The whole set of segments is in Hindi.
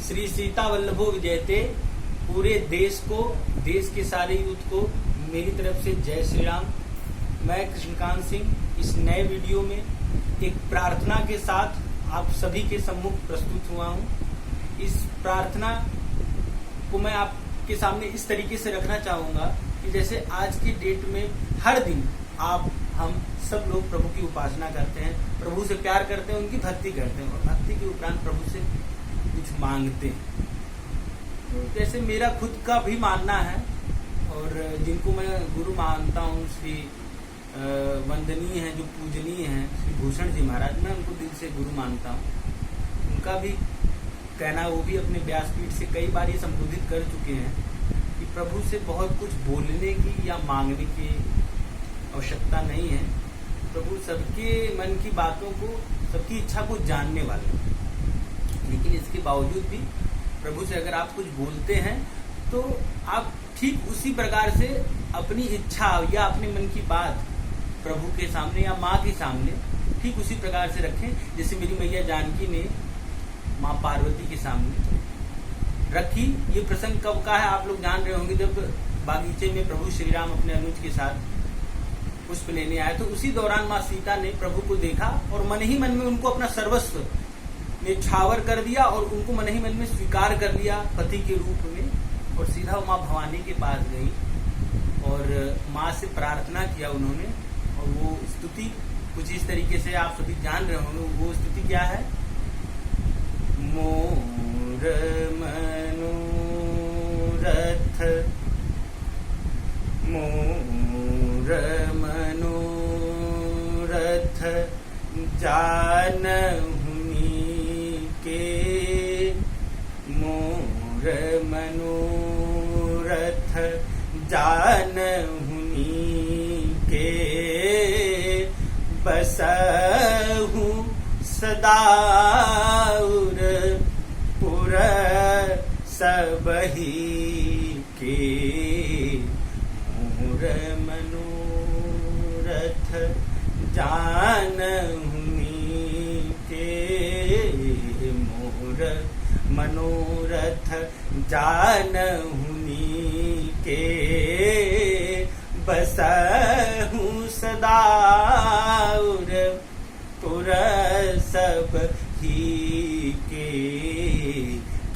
श्री सीता वल्लभो विजयते। पूरे देश को, देश के सारे यूथ को मेरी तरफ से जय श्री राम। मैं कृष्णकांत सिंह इस नए वीडियो में एक प्रार्थना के साथ आप सभी के सम्मुख प्रस्तुत हुआ हूँ। इस प्रार्थना को मैं आपके सामने इस तरीके से रखना चाहूँगा कि जैसे आज की डेट में हर दिन हम सब लोग प्रभु की उपासना करते हैं, प्रभु से प्यार करते हैं, उनकी भक्ति करते हैं और भक्ति के उपरांत प्रभु से कुछ मांगते हैं। तो जैसे मेरा खुद का भी मानना है और जिनको मैं गुरु मानता हूँ, श्री वंदनीय हैं, जो पूजनीय हैं, श्री भूषण जी महाराज, मैं उनको दिल से गुरु मानता हूँ। उनका भी कहना, वो भी अपने व्यासपीठ से कई बार ये संबोधित कर चुके हैं कि प्रभु से बहुत कुछ बोलने की या मांगने की आवश्यकता नहीं है। प्रभु सबके मन की बातों को, सबकी इच्छा को जानने वाले हैं। लेकिन इसके बावजूद भी प्रभु से अगर आप कुछ बोलते हैं तो आप ठीक उसी प्रकार से अपनी इच्छा या अपने मन की बात प्रभु के सामने या माँ के सामने ठीक उसी प्रकार से रखें जैसे मेरी मैया जानकी ने माँ पार्वती के सामने रखी। ये प्रसंग कब का है आप लोग जान रहे होंगे, जब बागीचे में प्रभु श्री राम अपने अनुज के साथ पुष्प लेने आए तो उसी दौरान माँ सीता ने प्रभु को देखा और मन ही मन में उनको अपना सर्वस्व न्यौछावर कर दिया और उनको मन ही मन में स्वीकार कर लिया पति के रूप में और सीधा माँ भवानी के पास गई और माँ से प्रार्थना किया उन्होंने। और वो स्तुति कुछ इस तरीके से आप सभी जान रहे होंगे। वो स्तुति क्या है? मोर मनोरथ, मोर मनोरथ जानहुनी के, मोर मनोरथ जानहुनी के, बसहु सदा उर पुर सबही के, मोर मनोरथ जानहुनी के, मोर मनोरथ जानहुनी के, बसहु सदा उर पुर सब ही के,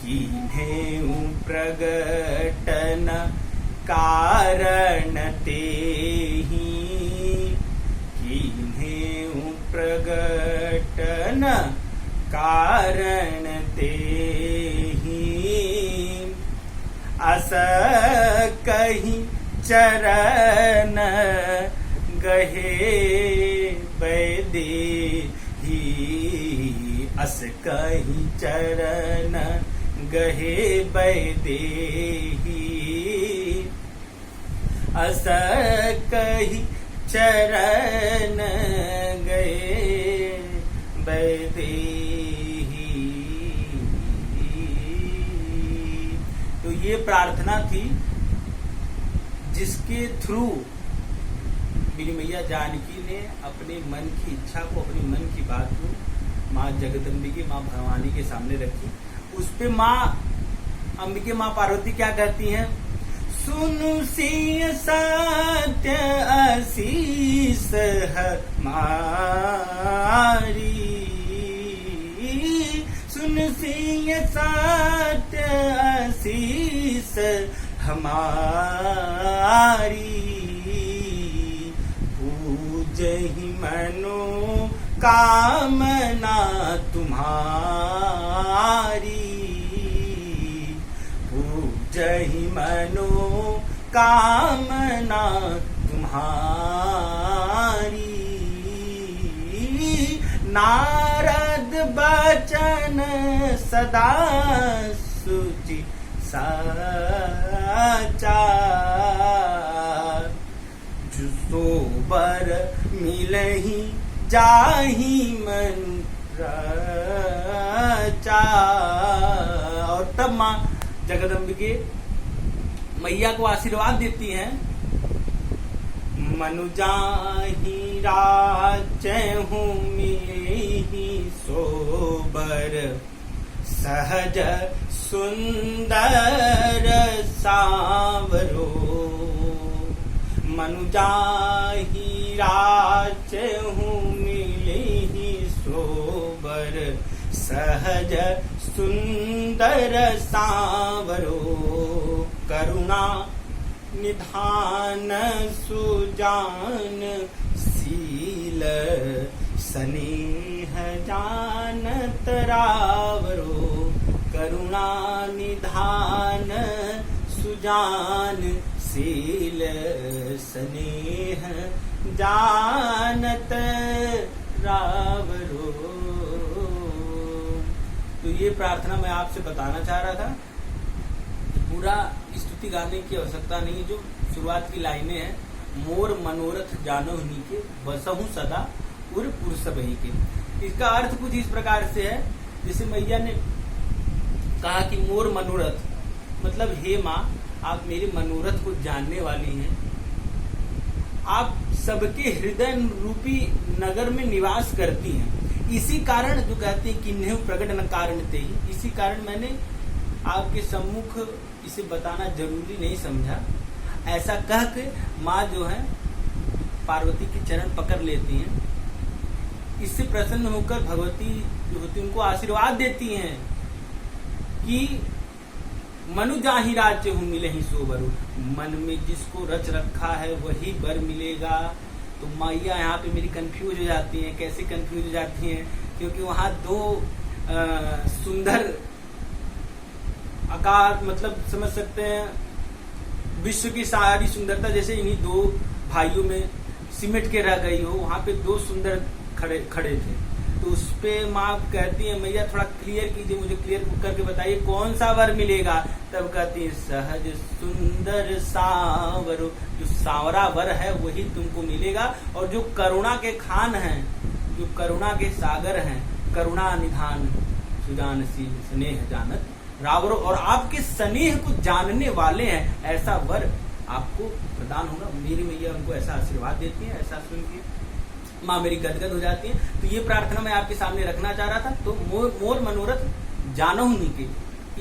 कीन्हेउ प्रगटन कारण तेहि, कीन्हेउ प्रगटन कारण तेहि, अस कहि चरण गहे बैदेही, अस कहि चरण गहे बैदेही, अस कहि चरण गए बैदेही। तो ये प्रार्थना थी जिसके थ्रू मेरी मैया जानकी ने अपने मन की इच्छा को, अपने मन की बात को माँ जगदम्बिके, माँ भवानी के सामने रखी। उस पे माँ अंबिके, माँ पार्वती क्या कहती हैं? सुनु सिय सत्य आशीष हमारी, सुन सिय सत्य आशीष हमारी, पूजहि मनो कामना तुम्हारी, पूजहि मनो कामना तुम्हारी, नारद बचन सदा सुचि साचा, जो बर मिलहि जाहि मन राचा। और तब माँ जगदम्बिके मैया को आशीर्वाद देती हैं, मनुजाहि राचहु मिलहि सोबर सहज सुंदर सांवरो मनु जाहि राचहु मिलहि सोबर सहज सुंदर सांवरो करुणा निधान सुजान शील स्नेह जानत रावरो करुणा निधान सुजान शील स्नेह जानत रावरो। तो ये प्रार्थना मैं आपसे बताना चाह रहा था। पूरा स्तुति गाने की आवश्यकता नहीं, जो शुरुआत की लाइनें हैं, मोर मनोरथ जानो नीके बसहु सदा उर पुरुष बही के। इसका अर्थ कुछ इस प्रकार से है, जैसे मैया ने कहा कि मोर मनोरथ मतलब हे माँ, आप मेरे मनोरथ को जानने वाली हैं, आप सबके हृदय रूपी नगर में निवास करती हैं। इसी कारण जो कहते हैं कि नेह प्रकट न कारण ते ही, इसी कारण मैंने आपके सम्मुख इसे बताना जरूरी नहीं समझा। ऐसा कह के माँ जो है पार्वती के चरण पकड़ लेती हैं। इससे प्रसन्न होकर भगवती जो होती उनको आशीर्वाद देती हैं कि मनु जाहि राज्य हूँ मिले ही सो बरु, मन में जिसको रच रखा है वही वर मिलेगा। तो मैया यहाँ पे मेरी कंफ्यूज हो जाती हैं। कैसे कंफ्यूज हो जाती हैं? क्योंकि वहाँ दो सुंदर आकार, मतलब समझ सकते हैं विश्व की सारी सुंदरता जैसे इन्हीं दो भाइयों में सिमट के रह गई हो। वहाँ पे दो सुंदर खड़े थे। तो उस पे माँ कहती है मैया थोड़ा क्लियर कीजिए, मुझे क्लियर करके बताइए कौन सा वर मिलेगा। तब कहती है सहज सुंदर सांवरो, जो सांवरा वर है वही तुमको मिलेगा। और जो करुणा के खान हैं, जो करुणा के सागर हैं, करुणा निधान सुजान शील स्नेह जानत रावरो, और आपके स्नेह को जानने वाले हैं, ऐसा वर आपको प्रदान होगा। मेरी मैया उनको ऐसा आशीर्वाद देती है। ऐसा सुन के माँ मेरी गदगद हो जाती है। तो ये प्रार्थना मैं आपके सामने रखना चाह रहा था। तो मोर मनोरथ जानो नीके,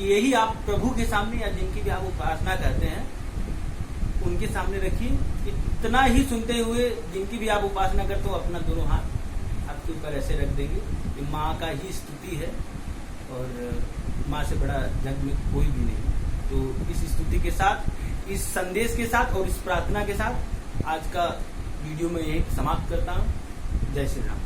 यही आप प्रभु के सामने या जिनकी भी आप उपासना करते हैं उनके सामने रखिए। इतना ही सुनते हुए जिनकी भी आप उपासना करते हो अपना दोनों हाथ आपके ऊपर ऐसे रख देंगे। ये माँ का ही स्तुति है और माँ से बड़ा जग में कोई भी नहीं। तो इस स्तुति के साथ, इस संदेश के साथ और इस प्रार्थना के साथ आज का वीडियो में यही समाप्त करता हूँ। जय श्री राम।